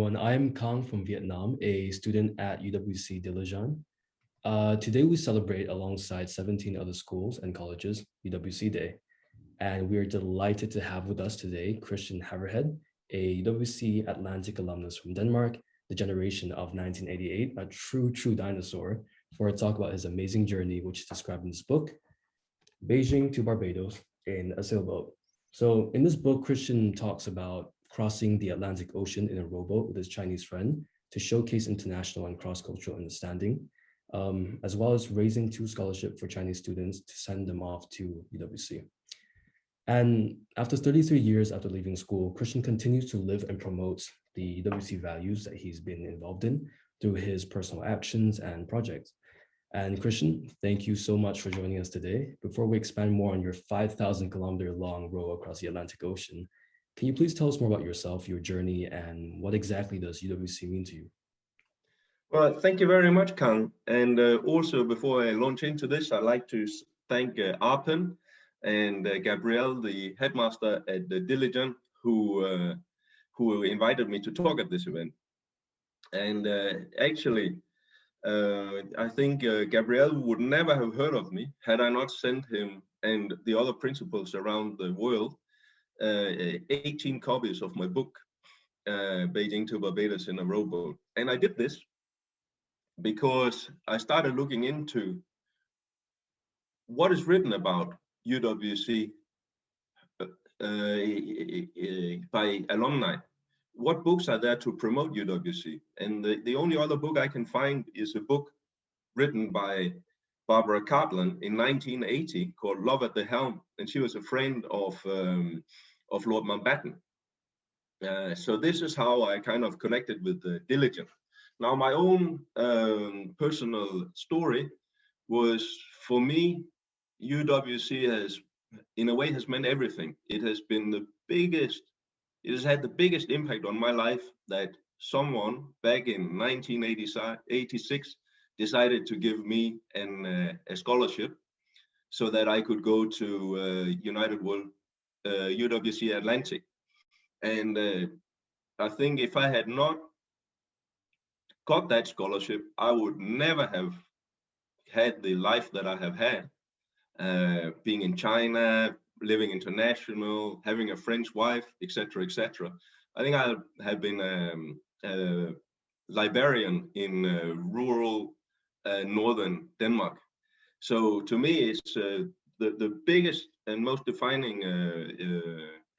I'm Khang from Vietnam, a student at UWC Dilijan. Today we celebrate alongside 17 other schools and colleges UWC Day, and we are delighted to have with us today Christian Havrehed, a UWC Atlantic alumnus from Denmark, the generation of 1988, a true dinosaur, for a talk about his amazing journey, which is described in this book, Beijing to Barbados in a sailboat. So in this book, Christian talks about crossing the Atlantic Ocean in a rowboat with his Chinese friend to showcase international and cross-cultural understanding, as well as raising two scholarships for Chinese students to send them off to UWC. And after 33 years after leaving school, Christian continues to live and promotes the UWC values that he's been involved in through his personal actions and projects. And Christian, thank you so much for joining us today. Before we expand more on your 5,000 kilometer long row across the Atlantic Ocean, can you please tell us more about yourself, your journey, and what exactly does UWC mean to you? Well, thank you very much, Khang. And also, before I launch into this, I'd like to thank Arpen and Gabrielle, the headmaster at the Diligent, who invited me to talk at this event. And actually, I think Gabriel would never have heard of me had I not sent him and the other principals around the world 18 copies of my book, Beijing to Barbados in a Rowboat. And I did this because I started looking into what is written about UWC by alumni. What books are there to promote UWC? And the only other book I can find is a book written by Barbara Cartland in 1980 called Love at the Helm, and she was a friend of Lord Mountbatten. So this is how I kind of connected with the Diligent. Now, my own personal story was, for me, UWC has, in a way, has meant everything. It has been the biggest. It has had the biggest impact on my life that someone back in 1986 decided to give me a scholarship so that I could go to United World, UWC Atlantic. And I think if I had not got that scholarship, I would never have had the life that I have had, being in China, living international, having a French wife, etc., etc. I think I have been a librarian in rural northern Denmark. So to me, it's the biggest and most defining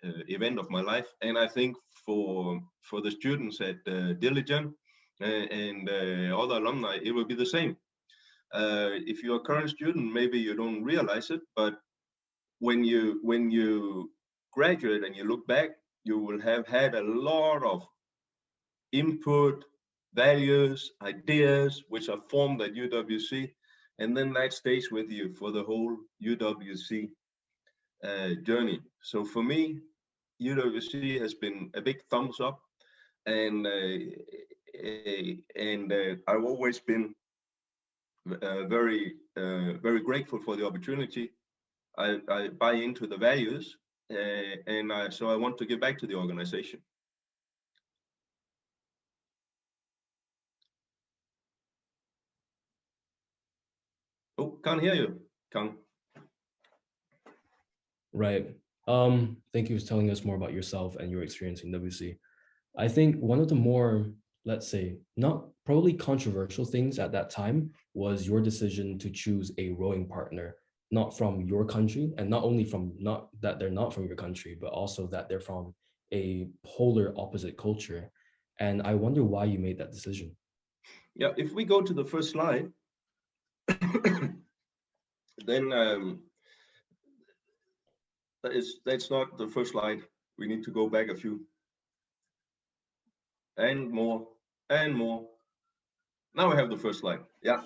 event of my life. And I think for the students at Diligent and other alumni, it will be the same. If you're a current student, maybe you don't realize it, but when you graduate and you look back, you will have had a lot of input, values, ideas, which are formed at UWC, and then that stays with you for the whole UWC journey. So for me, UWC has been a big thumbs up, and I've always been very grateful for the opportunity. I buy into the values, so I want to give back to the organization. Oh, can't hear you, Khang. Right. Thank you for telling us more about yourself and your experience in WC. I think one of the more, let's say, not probably controversial things at that time was your decision to choose a rowing partner, not from your country, and not only from not that they're not from your country, but also that they're from a polar opposite culture. And I wonder why you made that decision. Yeah, if we go to the first slide, then that's not the first slide. We need to go back a few. And more, and more. Now we have the first slide. Yeah.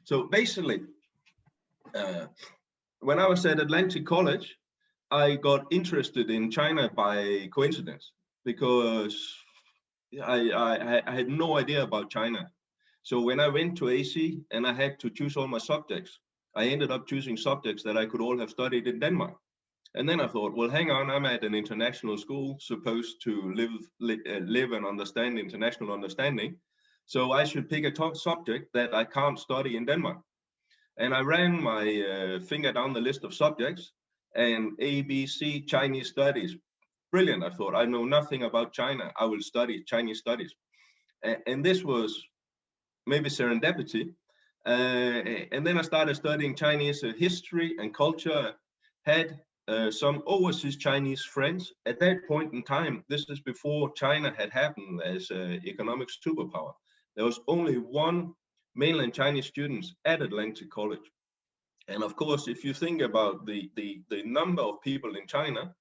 So basically, when I was at Atlantic College, I got interested in China by coincidence because I had no idea about China. So when I went to AC and I had to choose all my subjects, I ended up choosing subjects that I could all have studied in Denmark. And then I thought, well, hang on, I'm at an international school, supposed to live and understand international understanding. So I should pick a subject that I can't study in Denmark. And I ran my finger down the list of subjects, and A, B, C, Chinese studies. Brilliant, I thought. I know nothing about China. I will study Chinese studies. And this was maybe serendipity. And then I started studying Chinese history and culture, had some overseas Chinese friends. At that point in time, this is before China had happened as an economic superpower. There was only one mainland Chinese students at Atlantic College. And of course, if you think about the number of people in China,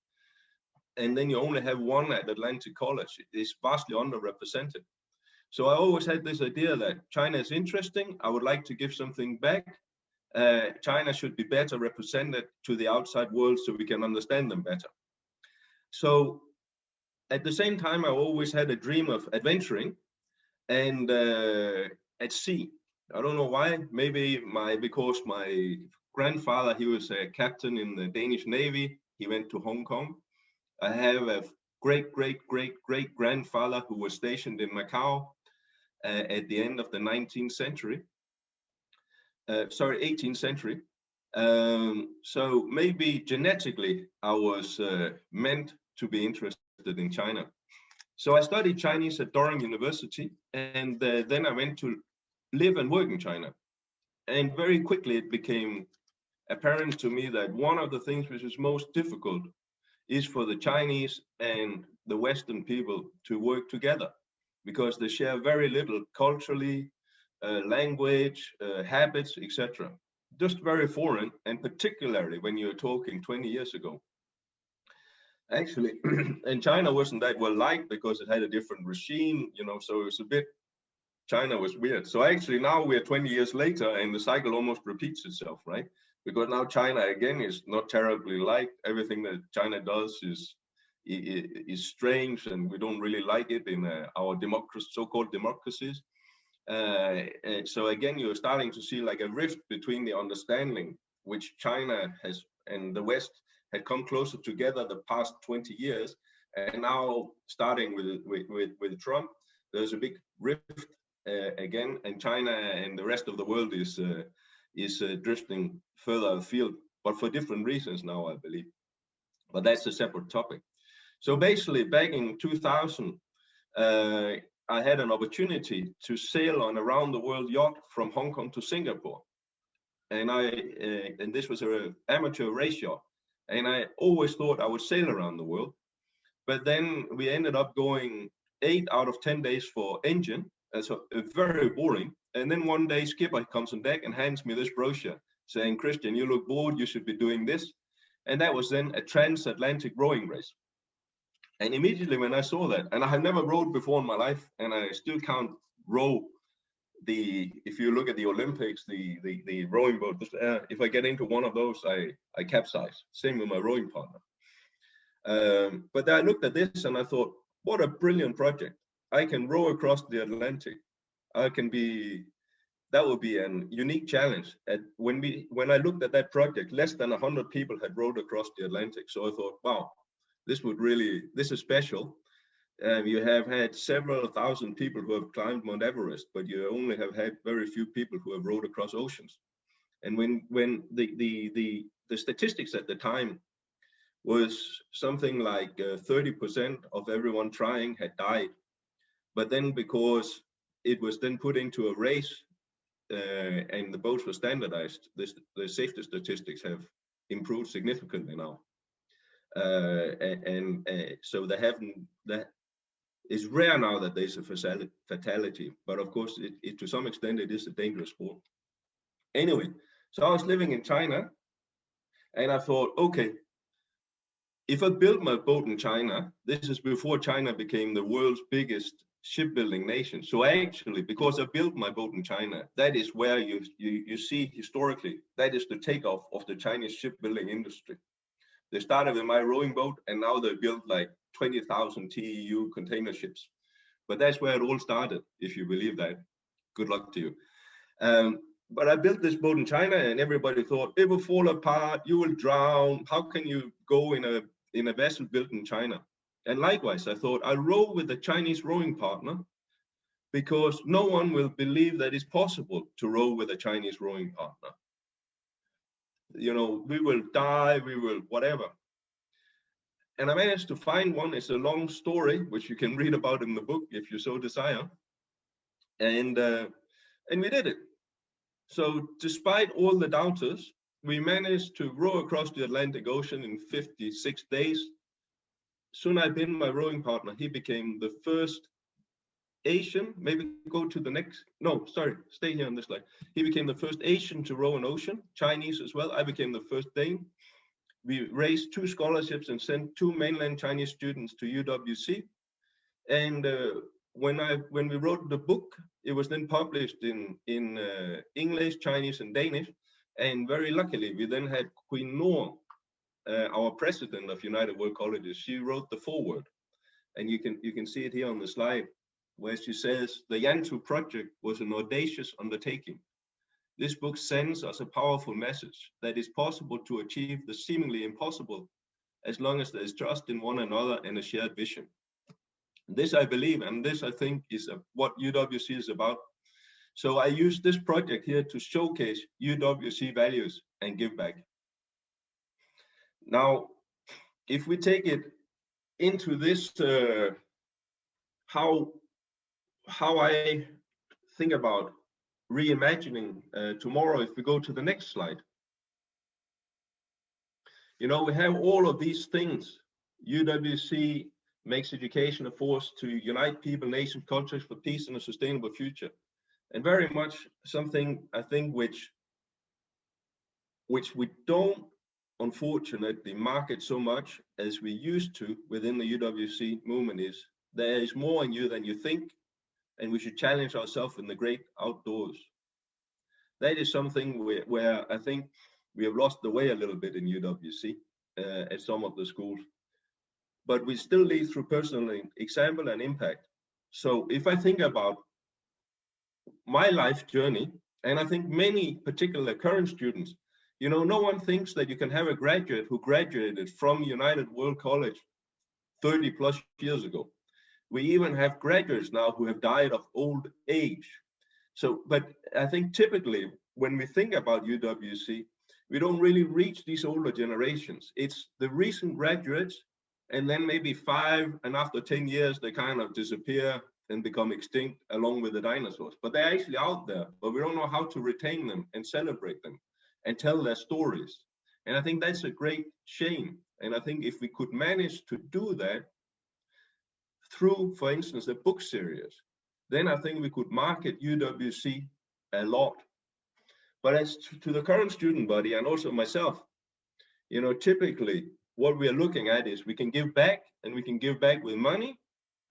and then you only have one at Atlantic College, it is vastly underrepresented. So I always had this idea that China is interesting. I would like to give something back. China should be better represented to the outside world so we can understand them better. So at the same time, I always had a dream of adventuring and at sea. I don't know why, maybe because my grandfather, he was a captain in the Danish Navy. He went to Hong Kong. I have a great grandfather who was stationed in Macau at the end of the 19th century. 18th century. So maybe genetically I was meant to be interested in China. So I studied Chinese at Durham University, and then I went to live and work in China. And very quickly it became apparent to me that one of the things which is most difficult is for the Chinese and the Western people to work together, because they share very little culturally, language, habits, etc. Just very foreign, and particularly when you're talking 20 years ago. Actually, and China wasn't that well liked because it had a different regime, so it was a bit, China was weird. So actually now we're 20 years later and the cycle almost repeats itself, right? Because now China again is not terribly liked. Everything that China does is strange, and we don't really like it in our so-called democracies. So again, you're starting to see like a rift between the understanding which China has and the West had come closer together the past 20 years, and now starting with Trump, there's a big rift again, and China and the rest of the world is drifting further afield, but for different reasons now, I believe. But that's a separate topic. So basically, back in 2000, I had an opportunity to sail on a round the world yacht from Hong Kong to Singapore. And this was an amateur race yacht. And I always thought I would sail around the world. But then we ended up going 8 out of 10 days for engine. So very boring. And then one day skipper comes on deck and hands me this brochure saying, "Christian, you look bored, you should be doing this." And that was then a transatlantic rowing race. And immediately when I saw that, and I had never rowed before in my life, and I still can't row if you look at the Olympics, the rowing boat, if I get into one of those, I capsize. Same with my rowing partner. But I looked at this and I thought, what a brilliant project. I can row across the Atlantic. That would be a unique challenge. When I looked at that project, less than 100 people had rowed across the Atlantic. So I thought, wow, this is special. You have had several thousand people who have climbed Mount Everest, but you only have had very few people who have rowed across oceans. And when the statistics at the time was something like 30% of everyone trying had died. But then because it was then put into a race and the boats were standardized, the safety statistics have improved significantly now. So it's rare now that there's a fatality, but of course, to some extent, it is a dangerous sport. Anyway, so I was living in China, and I thought, okay, if I build my boat in China, this is before China became the world's biggest shipbuilding nation. So actually, because I built my boat in China, that is where you see historically, that is the takeoff of the Chinese shipbuilding industry. They started with my rowing boat, and now they built like 20,000 TEU container ships. But that's where it all started, if you believe that. Good luck to you. but I built this boat in China, and everybody thought it will fall apart. You will drown. How can you go in a vessel built in China? And likewise, I thought I'll row with a Chinese rowing partner, because no one will believe that it's possible to row with a Chinese rowing partner. You know, we will die. We will whatever. And I managed to find one. It's a long story, which you can read about in the book if you so desire. And we did it. So despite all the doubters, we managed to row across the Atlantic Ocean in 56 days. Sun Hai-bin, my rowing partner, he became the first Asian, maybe go to the next, no, sorry, stay here on this slide. He became the first Asian to row an ocean, Chinese as well. I became the first Dane. We raised 2 scholarships and sent 2 mainland Chinese students to UWC. And when we wrote the book, it was then published in English, Chinese, and Danish. And very luckily, we then had Queen Noor, our president of United World Colleges. She wrote the foreword, and you can see it here on the slide, where she says, "The Yantu project was an audacious undertaking. This book sends us a powerful message that it's possible to achieve the seemingly impossible as long as there is trust in one another and a shared vision." This I believe, and this I think is what UWC is about. So I use this project here to showcase UWC values and give back. Now, if we take it into this, how I think about reimagining tomorrow, if we go to the next slide. You know, we have all of these things. UWC makes education a force to unite people, nations, cultures for peace and a sustainable future. And very much something, I think, which we don't, unfortunately, market so much as we used to within the UWC movement is, there is more in you than you think, and we should challenge ourselves in the great outdoors. That is something where I think we have lost the way a little bit in UWC at some of the schools. But we still lead through personal example and impact. So if I think about my life journey, and I think many particular current students, you know, no one thinks that you can have a graduate who graduated from United World College 30 plus years ago. We even have graduates now who have died of old age. So, but I think typically when we think about UWC, we don't really reach these older generations. It's the recent graduates, and then maybe 5, and after 10 years, they kind of disappear and become extinct along with the dinosaurs. But they're actually out there, but we don't know how to retain them and celebrate them and tell their stories. And I think that's a great shame. And I think if we could manage to do that through, for instance, a book series, then I think we could market UWC a lot. But as to the current student body and also myself, you know, typically what we are looking at is we can give back, and we can give back with money.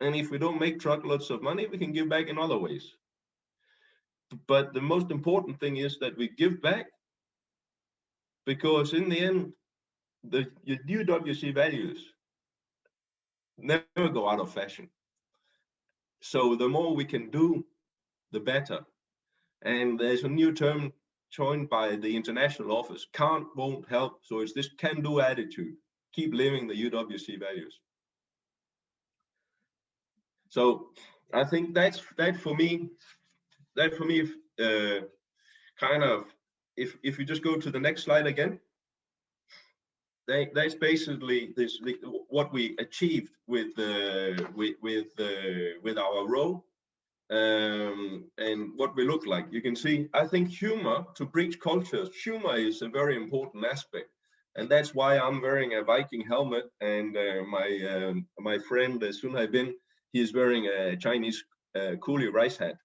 And if we don't make truckloads of money, we can give back in other ways. But the most important thing is that we give back, because in the end, the UWC values never go out of fashion. So the more we can do, the better. And there's a new term joined by the international office, can't, won't, help. So it's this can-do attitude. Keep living the UWC values. So I think that for me, kind of, if you just go to the next slide again, that's basically what we achieved with our row, and what we look like. You can see, I think humor, to breach cultures, humor is a very important aspect. And that's why I'm wearing a Viking helmet, and my friend Sun Hai-bin, he is wearing a Chinese coolie rice hat.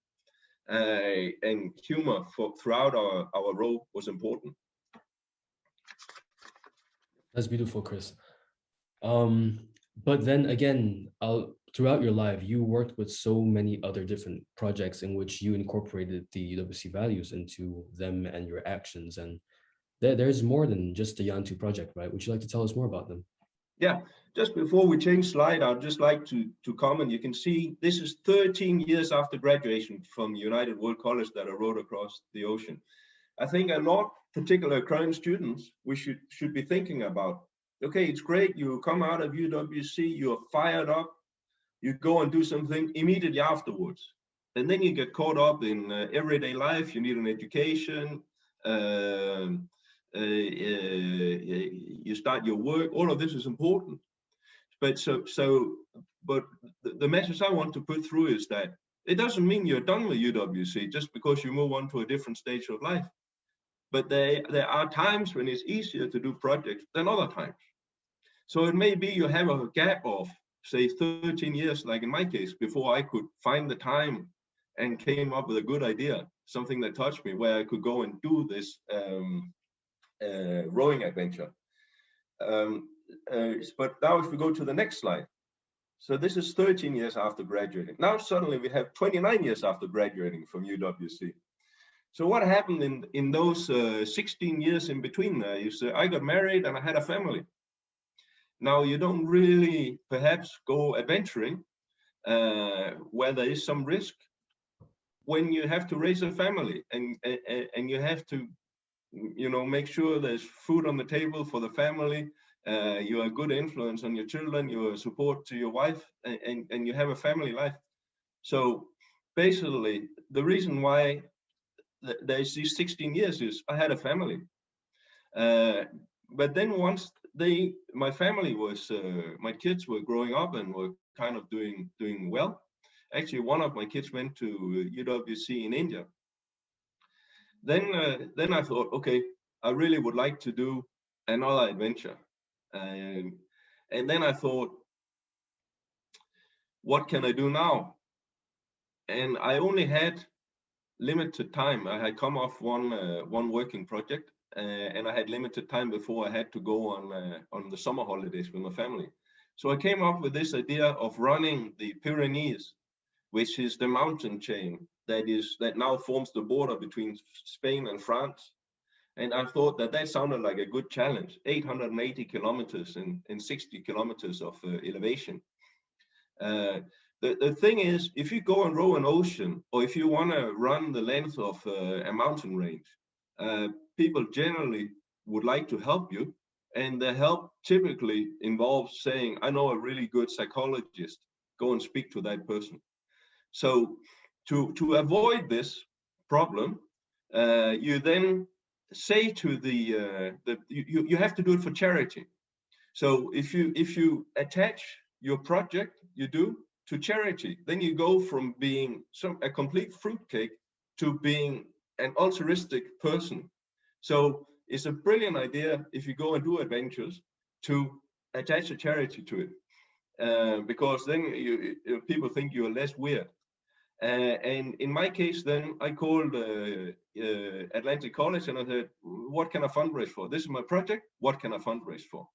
And humor throughout our row was important. That's beautiful, Chris. But then again, throughout your life, you worked with so many other different projects in which you incorporated the UWC values into them and your actions. And there's more than just the Yantu project, right? Would you like to tell us more about them? Yeah, just before we change slide, I'd just like to comment. You can see this is 13 years after graduation from United World College that I rowed across the ocean. I think a lot, particular current students, we should be thinking about, okay, it's great, you come out of UWC, you're fired up, you go and do something immediately afterwards. And then you get caught up in everyday life, you need an education, you start your work, all of this is important. But but the message I want to put through is that it doesn't mean you're done with UWC just because you move on to a different stage of life. But there are times when it's easier to do projects than other times. So it may be you have a gap of, say, 13 years, like in my case, before I could find the time and came up with a good idea, something that touched me, where I could go and do this rowing adventure. But now if we go to the next slide. So this is 13 years after graduating. Now suddenly we have 29 years after graduating from UWC. So what happened in those 16 years in between there is I got married and I had a family. Now you don't really perhaps go adventuring where there is some risk when you have to raise a family and you have to, you know, make sure there's food on the table for the family. You're a good influence on your children, you're a support to your wife, and you have a family life. So basically, the reason why there's these 16 years is I had a family. But then once my family was, my kids were growing up and were kind of doing well. Actually, one of my kids went to UWC in India. Then I thought, okay, I really would like to do another adventure. And then I thought, what can I do now? And I only had limited time. I had come off one working project, and I had limited time before I had to go on the summer holidays with my family. So I came up with this idea of running the Pyrenees, which is the mountain chain that now forms the border between Spain and France. And I thought that sounded like a good challenge, 880 kilometers in 60 kilometers of elevation. The thing is, if you go and row an ocean, or if you want to run the length of a mountain range, people generally would like to help you. And the help typically involves saying, I know a really good psychologist, go and speak to that person. So to avoid this problem, you then say to you have to do it for charity. So if you attach your project you do to charity, then you go from being a complete fruitcake to being an altruistic person. So it's a brilliant idea if you go and do adventures to attach a charity to it, because then people think you're less weird. And in my case, then I called Atlantic College and I said, what can I fundraise for? This is my project. What can I fundraise for?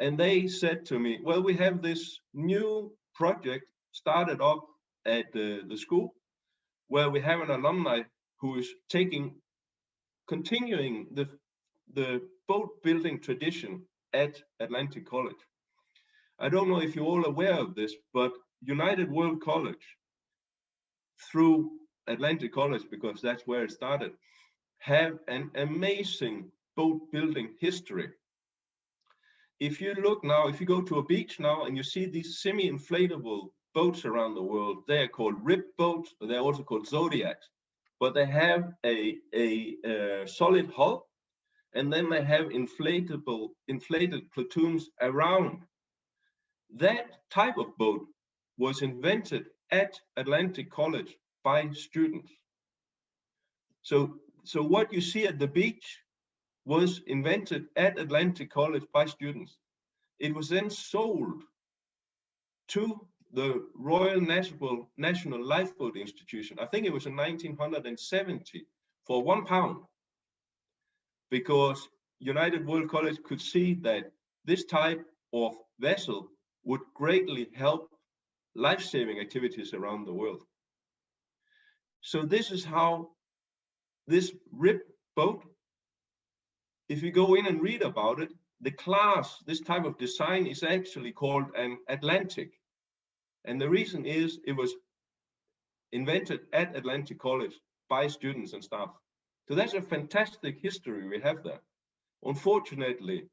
And they said to me, well, we have this new project started up at the school where we have an alumni who is continuing the boat building tradition at Atlantic College. I don't know if you're all aware of this, but United World College, through Atlantic College, because that's where it started, have an amazing boat building history. If you look now, if you go to a beach now and you see these semi-inflatable boats around the world, they are called rib boats, but they're also called zodiacs. But they have a solid hull, and then they have inflated platoons around. That type of boat was invented at Atlantic College by students. So what you see at the beach was invented at Atlantic College by students. It was then sold to the Royal National Lifeboat Institution. I think it was in 1970 for £1, because United World College could see that this type of vessel would greatly help life-saving activities around the world. So this is how this rib boat, if you go in and read about it, the class, this type of design is actually called an Atlantic. And the reason is it was invented at Atlantic College by students and staff. So that's a fantastic history we have there. Unfortunately,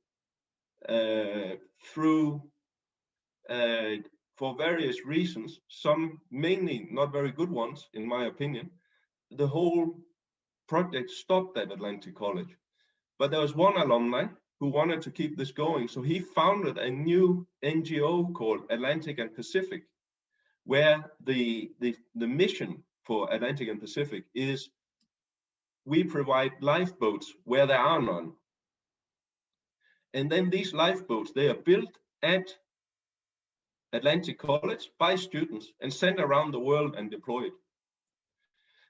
through for various reasons, some mainly not very good ones, in my opinion, the whole project stopped at Atlantic College. But there was one alumni who wanted to keep this going, so he founded a new NGO called Atlantic and Pacific, where the mission for Atlantic and Pacific is we provide lifeboats where there are none. And then these lifeboats, they are built at Atlantic College by students and sent around the world and deployed.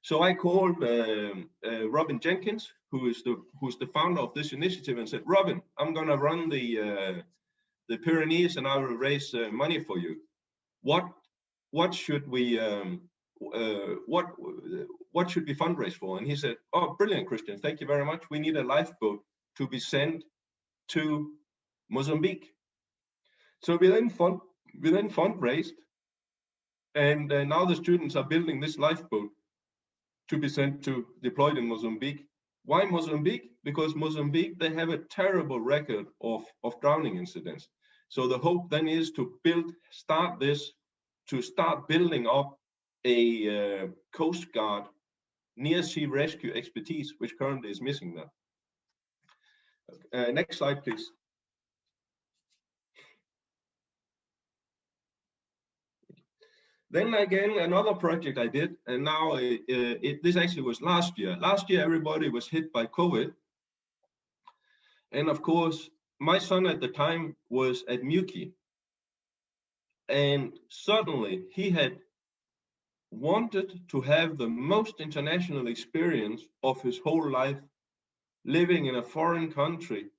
So I called Robin Jenkins, who's the founder of this initiative, and said, Robin, I'm going to run the Pyrenees and I will raise money for you. What should we what should we fundraise for? And he said, oh, brilliant, Christian, thank you very much. We need a lifeboat to be sent to Mozambique. So we then fundraised, and now the students are building this lifeboat to be deployed in Mozambique. Why Mozambique? Because Mozambique, they have a terrible record of drowning incidents. So the hope then is to start building up a Coast Guard near sea rescue expertise, which currently is missing there. Next slide, please. Then again, another project I did, and now this actually was last year. Last year, everybody was hit by COVID. And of course, my son at the time was at Muki. And suddenly he had wanted to have the most international experience of his whole life, living in a foreign country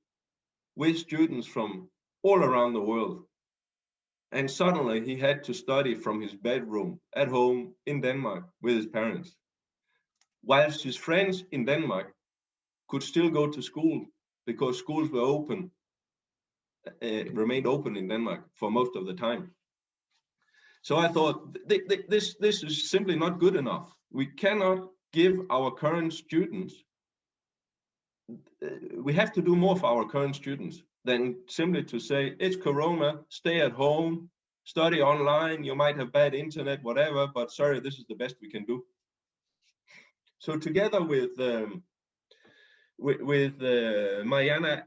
with students from all around the world. And suddenly he had to study from his bedroom at home in Denmark with his parents, whilst his friends in Denmark could still go to school because schools were open, remained open in Denmark for most of the time. So I thought this is simply not good enough. We cannot give our current students, we have to do more for our current students than simply to say, it's Corona, stay at home, study online, you might have bad internet, whatever, but sorry, this is the best we can do. So together with Mariana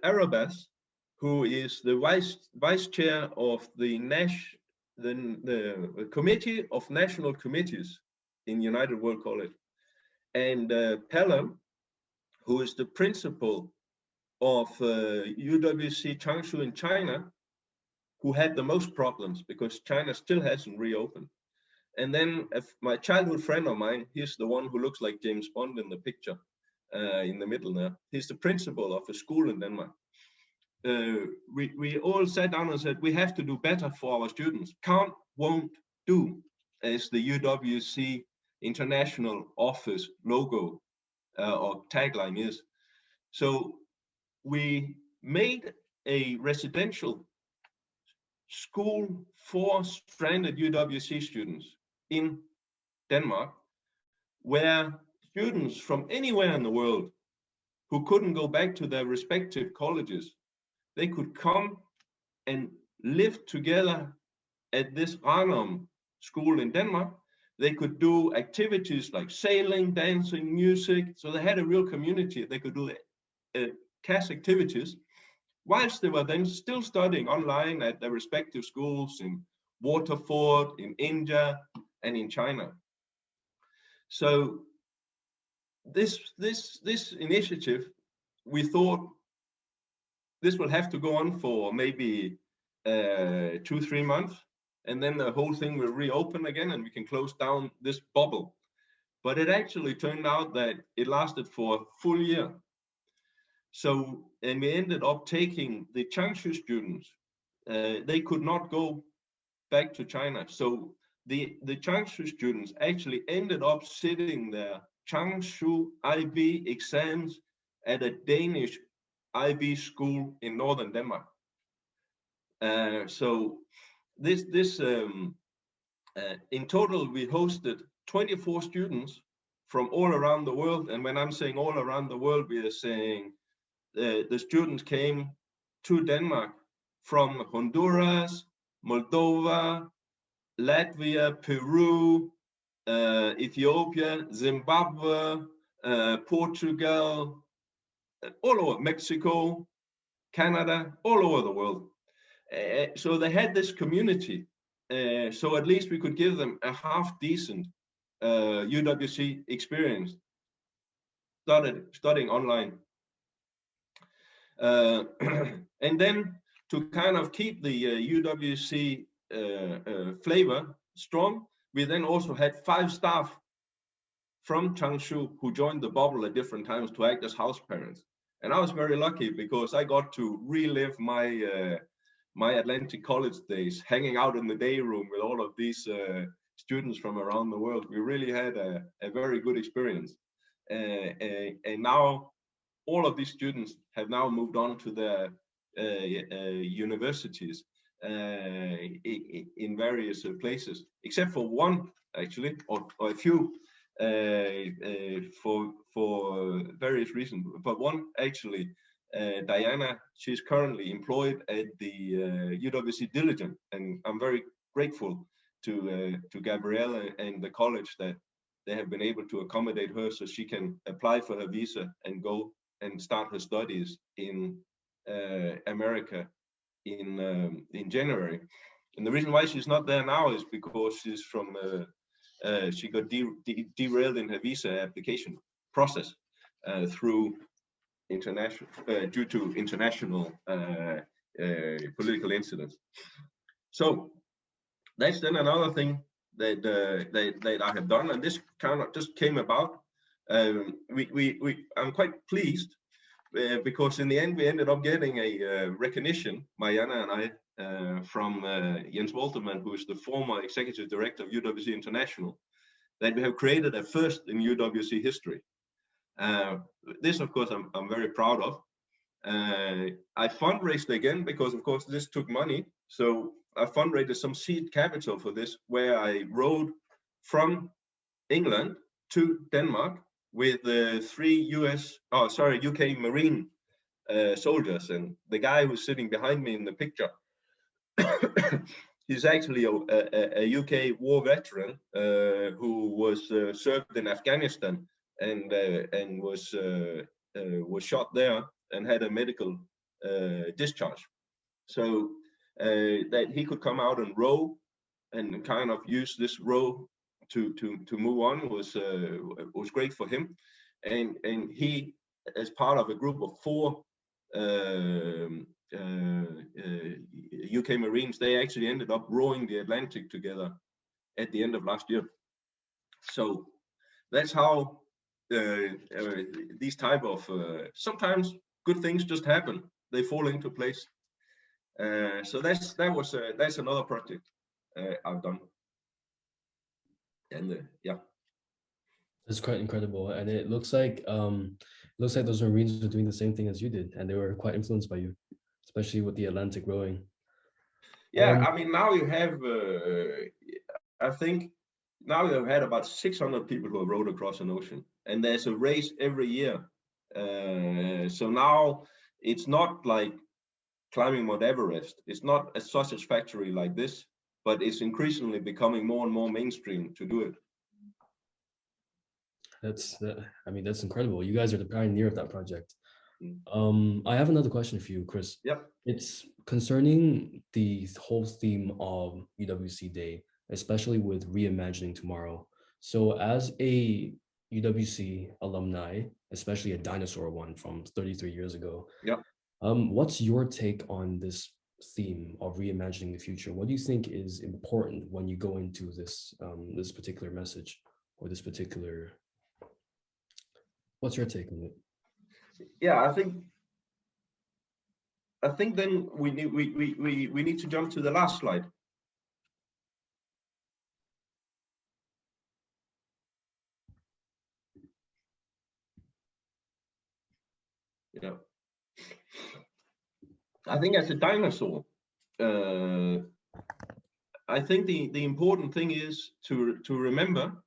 Arabas, who is the vice chair of the Committee of National Committees in United World College, and Pelham, who is the principal of UWC Changshu in China, who had the most problems because China still hasn't reopened. And then my childhood friend of mine, he's the one who looks like James Bond in the picture in the middle there. He's the principal of a school in Denmark. We all sat down and said, we have to do better for our students. Can't, won't, do, as the UWC International Office logo or tagline is. So we made a residential school for stranded UWC students in Denmark, where students from anywhere in the world who couldn't go back to their respective colleges, they could come and live together at this Ranum school in Denmark. They could do activities like sailing, dancing, music. So they had a real community. They could do CAS activities, whilst they were then still studying online at their respective schools in Waterford, in India, and in China. So this initiative, we thought this will have to go on for maybe 2-3 months, and then the whole thing will reopen again and we can close down this bubble. But it actually turned out that it lasted for a full year. So, and we ended up taking the Changshu students. They could not go back to China. So the Changshu students actually ended up sitting their Changshu IB exams at a Danish IB school in northern Denmark. So in total, we hosted 24 students from all around the world. And when I'm saying all around the world, we are saying the students came to Denmark from Honduras, Moldova, Latvia, Peru, Ethiopia, Zimbabwe, Portugal, all over Mexico, Canada, all over the world. So they had this community. So at least we could give them a half decent UWC experience, studying online. And then to kind of keep the UWC flavor strong, we then also had 5 staff from Changshu who joined the bubble at different times to act as house parents. And I was very lucky because I got to relive my my Atlantic College days, hanging out in the day room with all of these students from around the world. We really had a very good experience. And now all of these students have now moved on to their universities in various places, except for one actually, or a few, for various reasons. But one actually, Diana, she's currently employed at the UWC Diligent, and I'm very grateful to Gabrielle and the college that they have been able to accommodate her so she can apply for her visa and go and start her studies in America in January. And the reason why she's not there now is because she's from she got derailed in her visa application process through international due to international political incidents. So that's then another thing that I have done, and this kind of just came about. I'm quite pleased because in the end we ended up getting a recognition, Mariana and I, from Jens Walterman, who is the former executive director of UWC International, that we have created a first in UWC history. This, of course, I'm very proud of. I fundraised again because, of course, this took money. So I fundraised some seed capital for this, where I rode from England to Denmark with 3 UK Marine soldiers. And the guy who's sitting behind me in the picture, he's actually a UK war veteran who was served in Afghanistan and was shot there and had a medical discharge. So that he could come out and row and kind of use this row to move on was great for him. And he, as part of a group of 4 UK Marines, they actually ended up rowing the Atlantic together at the end of last year. So that's how these type of sometimes good things just happen. They fall into place. So that's another project I've done. And yeah, it's quite incredible, and it looks like those Marines were doing the same thing as you did, and they were quite influenced by you, especially with the Atlantic rowing. Yeah, I mean, now you have, I think now you've had about 600 people who have rowed across an ocean, and there's a race every year. So now it's not like climbing Mount Everest. It's not a sausage factory like this, but it's increasingly becoming more and more mainstream to do it. I mean, that's incredible. You guys are the pioneer of that project. I have another question for you, Chris. Yep. It's concerning the whole theme of UWC Day, especially with reimagining tomorrow. So as a UWC alumni, especially a dinosaur one from 33 years ago, yep. What's your take on this theme of reimagining the future? What do you think is important when you go into this this particular message or this particular? What's your take on it? Yeah, I think then we need to jump to the last slide. Yeah. I think as a dinosaur, I think the important thing is to remember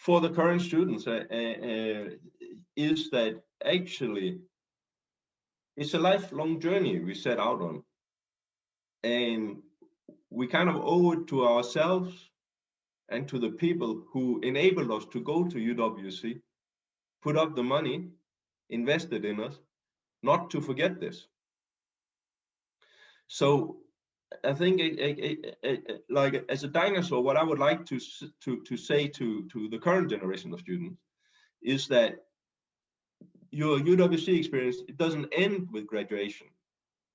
for the current students is that actually it's a lifelong journey we set out on. And we kind of owe it to ourselves and to the people who enabled us to go to UWC, put up the money, invested in us, not to forget this. So I think like as a dinosaur, what I would like to say to the current generation of students is that your UWC experience, it doesn't end with graduation.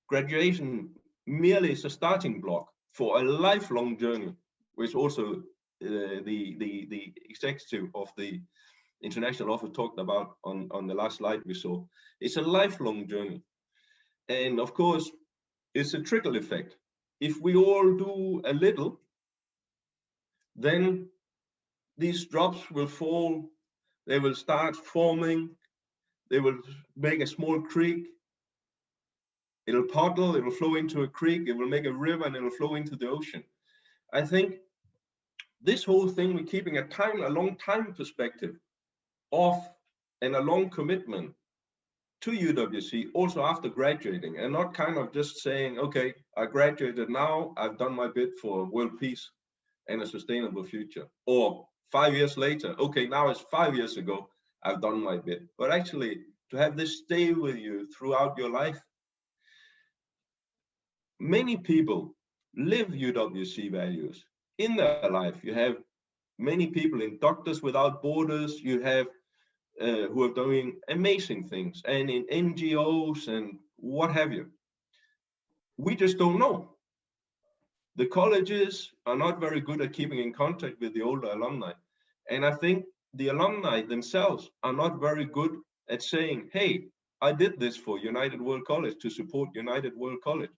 Graduation merely is a starting block for a lifelong journey, which also the executive of the international office talked about on the last slide we saw. It's a lifelong journey. And of course, it's a trickle effect. If we all do a little, then these drops will fall, they will start forming, they will make a small creek, it'll puddle, it will flow into a creek, it will make a river, and it will flow into the ocean. I think this whole thing, we're keeping a long time perspective of and a long commitment to UWC also after graduating, and not kind of just saying, okay, I graduated now, I've done my bit for world peace and a sustainable future. Or 5 years later, okay, now it's 5 years ago, I've done my bit. But actually, to have this stay with you throughout your life. Many people live UWC values in their life. You have many people in Doctors Without Borders, you have who are doing amazing things, and in NGOs and what have you. We just don't know. The colleges are not very good at keeping in contact with the older alumni. And I think the alumni themselves are not very good at saying, hey, I did this for United World College to support United World College.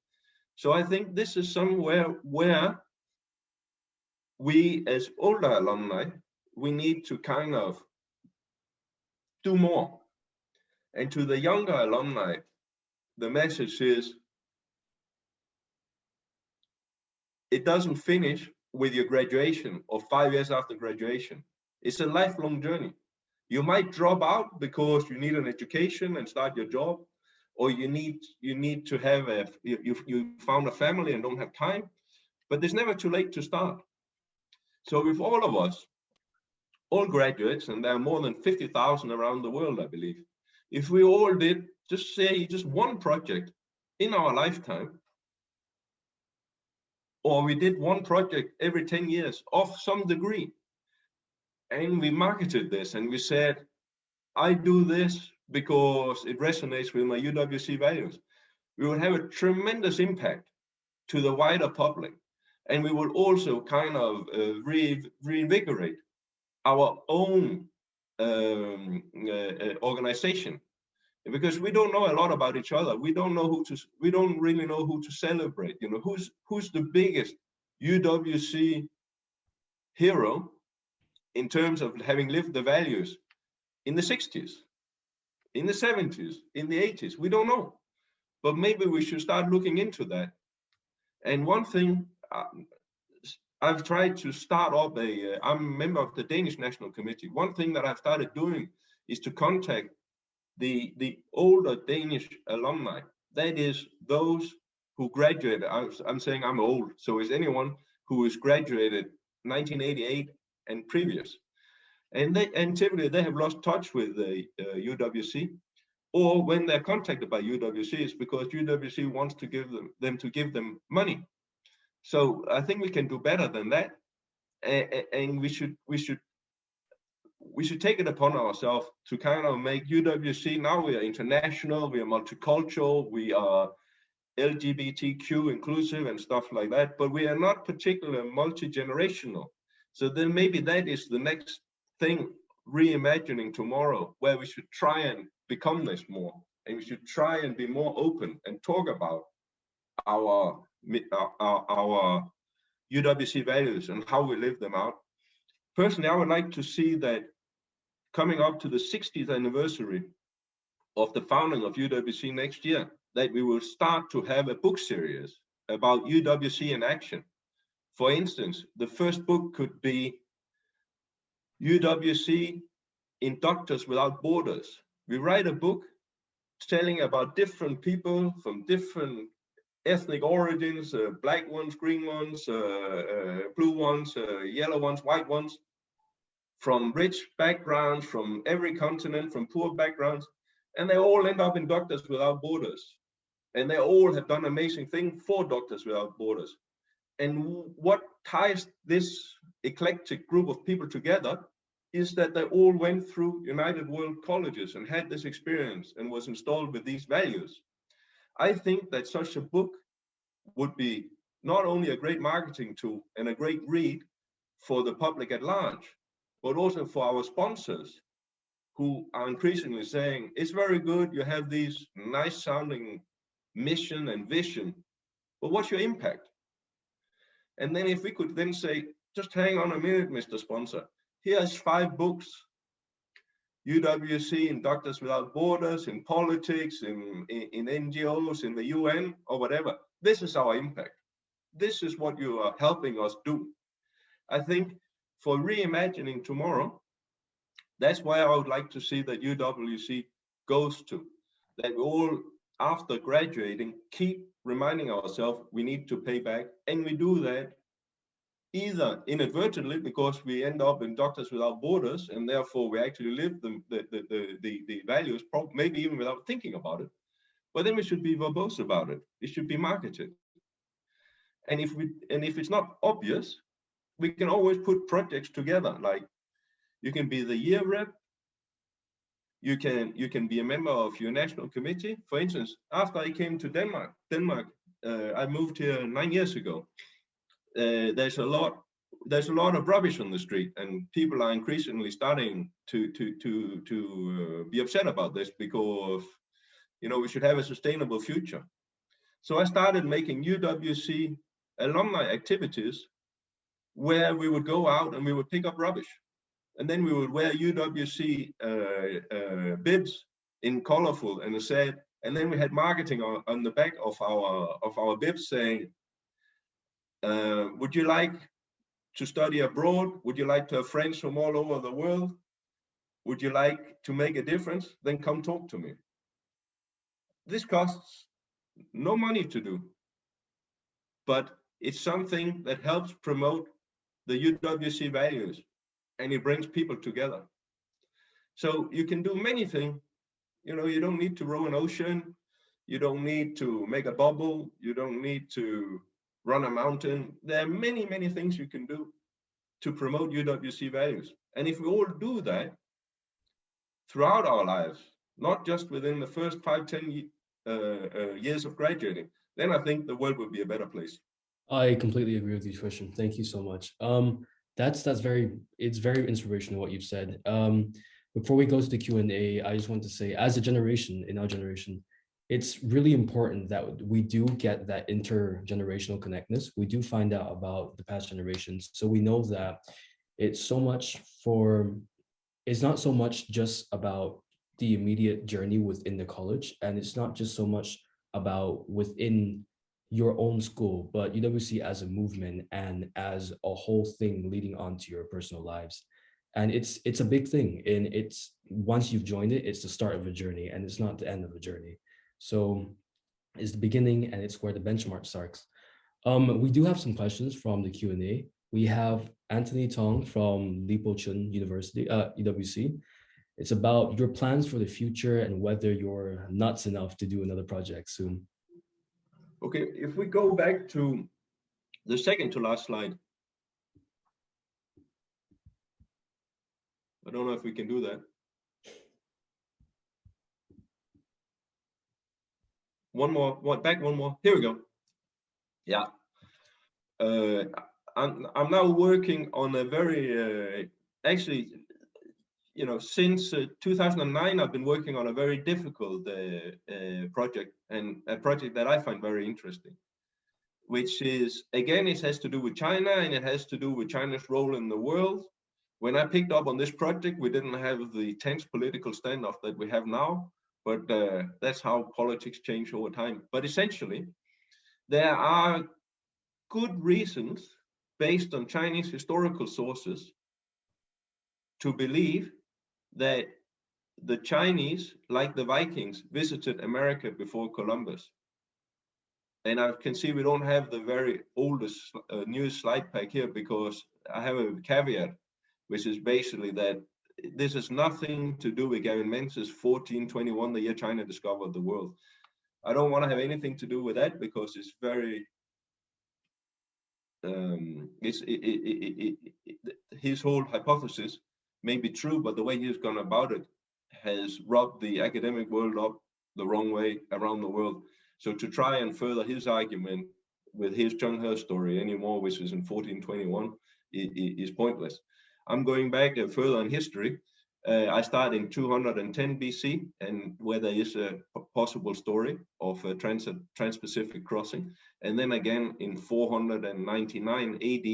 So I think this is somewhere where we as older alumni, we need to kind of do more. And to the younger alumni, the message is, it doesn't finish with your graduation or 5 years after graduation. It's a lifelong journey. You might drop out because you need an education and start your job, or you need to have you found a family and don't have time, but it's never too late to start. So with all of us, all graduates, and there are more than 50,000 around the world, I believe, if we all did just one project in our lifetime, or we did one project every 10 years of some degree, and we marketed this and we said, I do this because it resonates with my UWC values, we will have a tremendous impact to the wider public. And we will also kind of reinvigorate our own organization, because we don't know a lot about each other. We don't really know who to celebrate. You know, who's the biggest UWC hero in terms of having lived the values in the 60s, in the 70s, in the 80s. We don't know, but maybe we should start looking into that. And one thing, I've tried to start up I'm a member of the Danish National Committee. One thing that I've started doing is to contact the older Danish alumni. That is those who graduated. I'm saying I'm old, so is anyone who is graduated 1988 and previous. And typically they have lost touch with the UWC, or when they're contacted by UWC, it's because UWC wants to give them money. So I think we can do better than that, and we should take it upon ourselves to kind of make UWC, now we are international, we are multicultural, we are LGBTQ inclusive and stuff like that, but we are not particularly multi-generational. So then maybe that is the next thing, reimagining tomorrow, where we should try and become this more, and we should try and be more open and talk about our UWC values and how we live them out. Personally, I would like to see that coming up to the 60th anniversary of the founding of UWC next year, that we will start to have a book series about UWC in action. For instance, the first book could be UWC in Doctors Without Borders. We write a book telling about different people from different ethnic origins, black ones, green ones, blue ones, yellow ones, white ones, from rich backgrounds, from every continent, from poor backgrounds, and they all end up in Doctors Without Borders. And they all have done amazing things for Doctors Without Borders. And what ties this eclectic group of people together is that they all went through United World Colleges and had this experience and was installed with these values. I think that such a book would be not only a great marketing tool and a great read for the public at large, but also for our sponsors who are increasingly saying, it's very good, you have these nice sounding mission and vision, but what's your impact? And then if we could then say, just hang on a minute, Mr. Sponsor, here's 5 books, UWC in Doctors Without Borders, in politics, in NGOs, in the UN, or whatever. This is our impact. This is what you are helping us do. I think for reimagining tomorrow, that's where I would like to see that UWC goes to. That we all, after graduating, keep reminding ourselves we need to pay back. And we do that either inadvertently because we end up in Doctors Without Borders and therefore we actually live the values, maybe even without thinking about it. But then we should be verbose about it. It should be marketed. And if it's not obvious, we can always put projects together. Like you can be the year rep. You can be a member of your national committee. For instance, after I came to Denmark, I moved here 9 years ago. There's a lot of rubbish on the street, and people are increasingly starting to be upset about this because we should have a sustainable future. So I started making UWC alumni activities where we would go out and we would pick up rubbish, and then we would wear UWC bibs in colorful and sad, and then we had marketing on the back of our bibs saying, would you like to study abroad? Would you like to have friends from all over the world? Would you like to make a difference? Then come talk to me. This costs no money to do, but it's something that helps promote the UWC values, and it brings people together. So you can do many things. You don't need to row an ocean. You don't need to make a bubble. You don't need to run a mountain. There are many, many things you can do to promote UWC values. And if we all do that throughout our lives, not just within the first 5-10 years of graduating, then I think the world will be a better place. I completely agree with you, Christian. Thank you so much. It's very inspirational what you've said. Before we go to the Q&A, I just want to say, as a generation, in our generation, it's really important that we do get that intergenerational connectedness. We do find out about the past generations. So we know that it's not so much just about the immediate journey within the college, and it's not just so much about within your own school, but UWC as a movement and as a whole thing leading on to your personal lives. And it's a big thing. And it's once you've joined it, it's the start of a journey and it's not the end of a journey. So it's the beginning and it's where the benchmark starts. We do have some questions from the Q&A. We have Anthony Tong from Lipo Chun University, UWC. It's about your plans for the future and whether you're nuts enough to do another project soon. Okay, if we go back to the second to last slide. I don't know if we can do that. One more. Here we go. Yeah. I'm now working on a very, actually, since 2009, I've been working on a very difficult project, and a project that I find very interesting, which is, again, it has to do with China, and it has to do with China's role in the world. When I picked up on this project, we didn't have the tense political standoff that we have now, but that's how politics change over time. But essentially, there are good reasons based on Chinese historical sources to believe that the Chinese, like the Vikings, visited America before Columbus. And I can see we don't have the very oldest newest slide pack here because I have a caveat, which is basically that this has nothing to do with Gavin Menzies 1421, the year China discovered the world. I don't want to have anything to do with that because it's very, his whole hypothesis may be true, but the way he's gone about it has rubbed the academic world up the wrong way around the world. So to try and further his argument with his Zheng He story anymore, which is in 1421, is pointless. I'm going back further in history. I start in 210 BC, and where there is a possible story of a trans-Pacific crossing. And then again in 499 AD,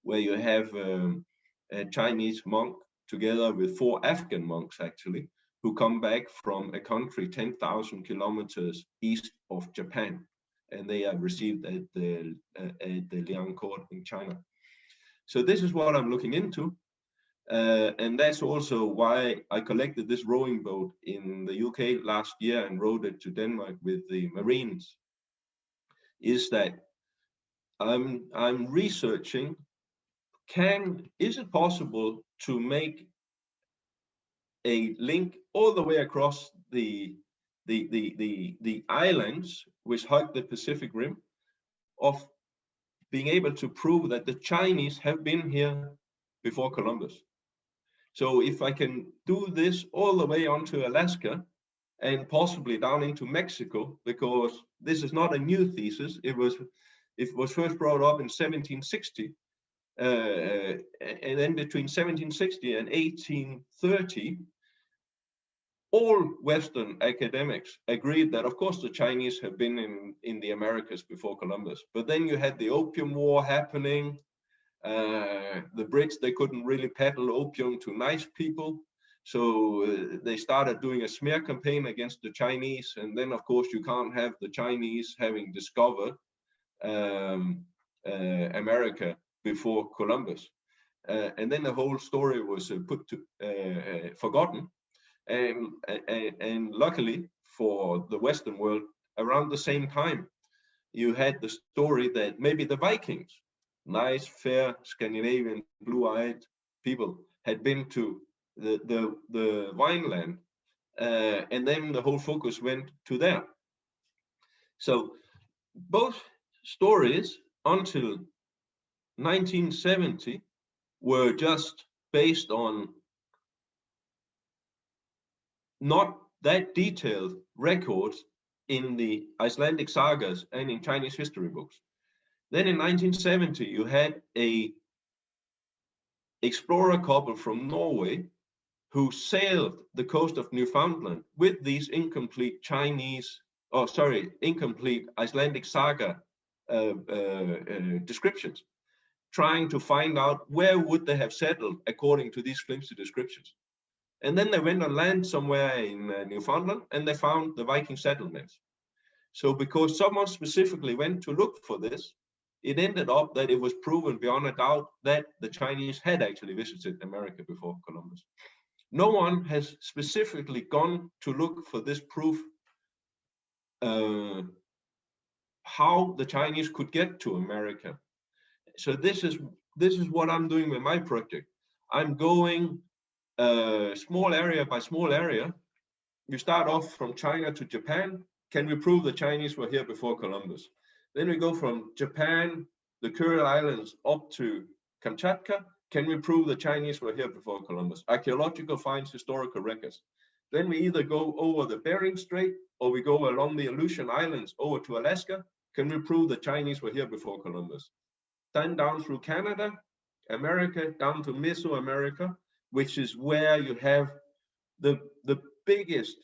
where you have a Chinese monk together with 4 Afghan monks, actually, who come back from a country 10,000 kilometers east of Japan. And they are received at the Liang court in China. So this is what I'm looking into. And that's also why I collected this rowing boat in the UK last year and rowed it to Denmark with the Marines, is that I'm researching, is it possible to make a link all the way across the islands which hug the Pacific Rim, of being able to prove that the Chinese have been here before Columbus. So if I can do this all the way onto Alaska and possibly down into Mexico, because this is not a new thesis, it was first brought up in 1760, and then between 1760 and 1830, all Western academics agreed that, of course, the Chinese have been in the Americas before Columbus. But then you had the Opium War happening. The Brits, they couldn't really peddle opium to nice people. So they started doing a smear campaign against the Chinese. And then, of course, you can't have the Chinese having discovered America before Columbus. And then the whole story was forgotten. And luckily for the Western world, around the same time, you had the story that maybe the Vikings, nice, fair, Scandinavian, blue-eyed people, had been to the Vineland, and then the whole focus went to there. So both stories until 1970 were just based on not that detailed records in the Icelandic sagas and in Chinese history books. Then in 1970, you had a explorer couple from Norway who sailed the coast of Newfoundland with these incomplete incomplete Icelandic saga descriptions, trying to find out where would they have settled according to these flimsy descriptions. And then they went on land somewhere in Newfoundland and they found the Viking settlements. So because someone specifically went to look for this, it ended up that it was proven beyond a doubt that the Chinese had actually visited America before Columbus. No one has specifically gone to look for this proof, how the Chinese could get to America. So this is what I'm doing with my project. I'm going small area by small area. You start off from China to Japan. Can we prove the Chinese were here before Columbus? Then we go from Japan, the Kuril Islands, up to Kamchatka. Can we prove the Chinese were here before Columbus? Archaeological finds, historical records. Then we either go over the Bering Strait or we go along the Aleutian Islands over to Alaska. Can we prove the Chinese were here before Columbus? Then down through Canada, America, down to Mesoamerica, which is where you have the biggest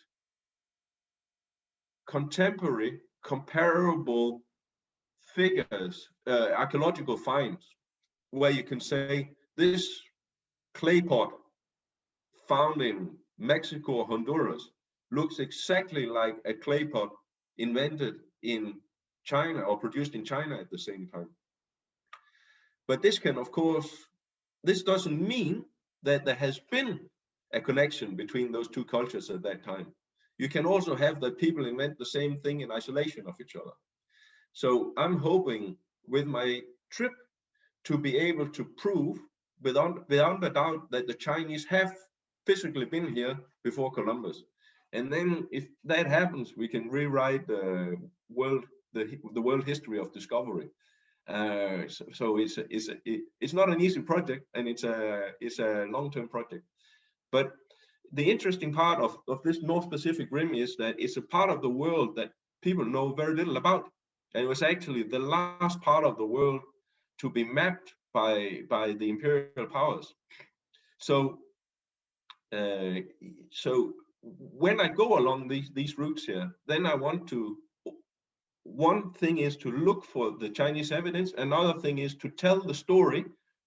contemporary comparable figures, archaeological finds, where you can say this clay pot found in Mexico or Honduras looks exactly like a clay pot invented in China or produced in China at the same time. But this can, of course, this doesn't mean that there has been a connection between those two cultures at that time. You can also have that people invent the same thing in isolation of each other. So I'm hoping with my trip to be able to prove without a doubt that the Chinese have physically been here before Columbus. And then if that happens, we can rewrite the world history of discovery. So it's not an easy project, and it's a long-term project. But the interesting part of this North Pacific Rim is that it's a part of the world that people know very little about. And it was actually the last part of the world to be mapped by the imperial powers. So so when I go along these routes here, then I want to, one thing is to look for the Chinese evidence. Another thing is to tell the story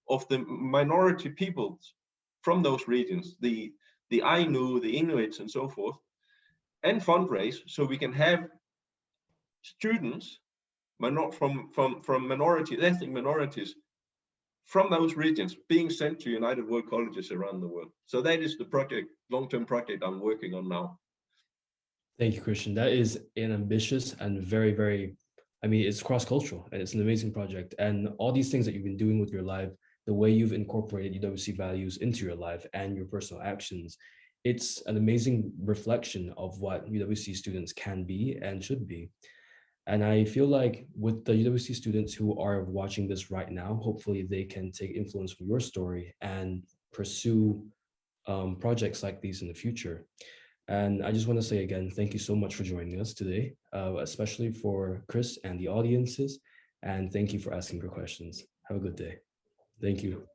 of the minority peoples from those regions, the Ainu, the Inuits, and so forth, and fundraise so we can have students from minorities, ethnic minorities from those regions being sent to United World Colleges around the world. So that is the project, long-term project I'm working on now. Thank you, Christian. That is an ambitious and very, very, I mean, it's cross-cultural and it's an amazing project. And all these things that you've been doing with your life, the way you've incorporated UWC values into your life and your personal actions, it's an amazing reflection of what UWC students can be and should be. And I feel like with the UWC students who are watching this right now, hopefully they can take influence from your story and pursue projects like these in the future. And I just want to say again, thank you so much for joining us today, especially for Chris and the audiences. And thank you for asking your questions. Have a good day. Thank you.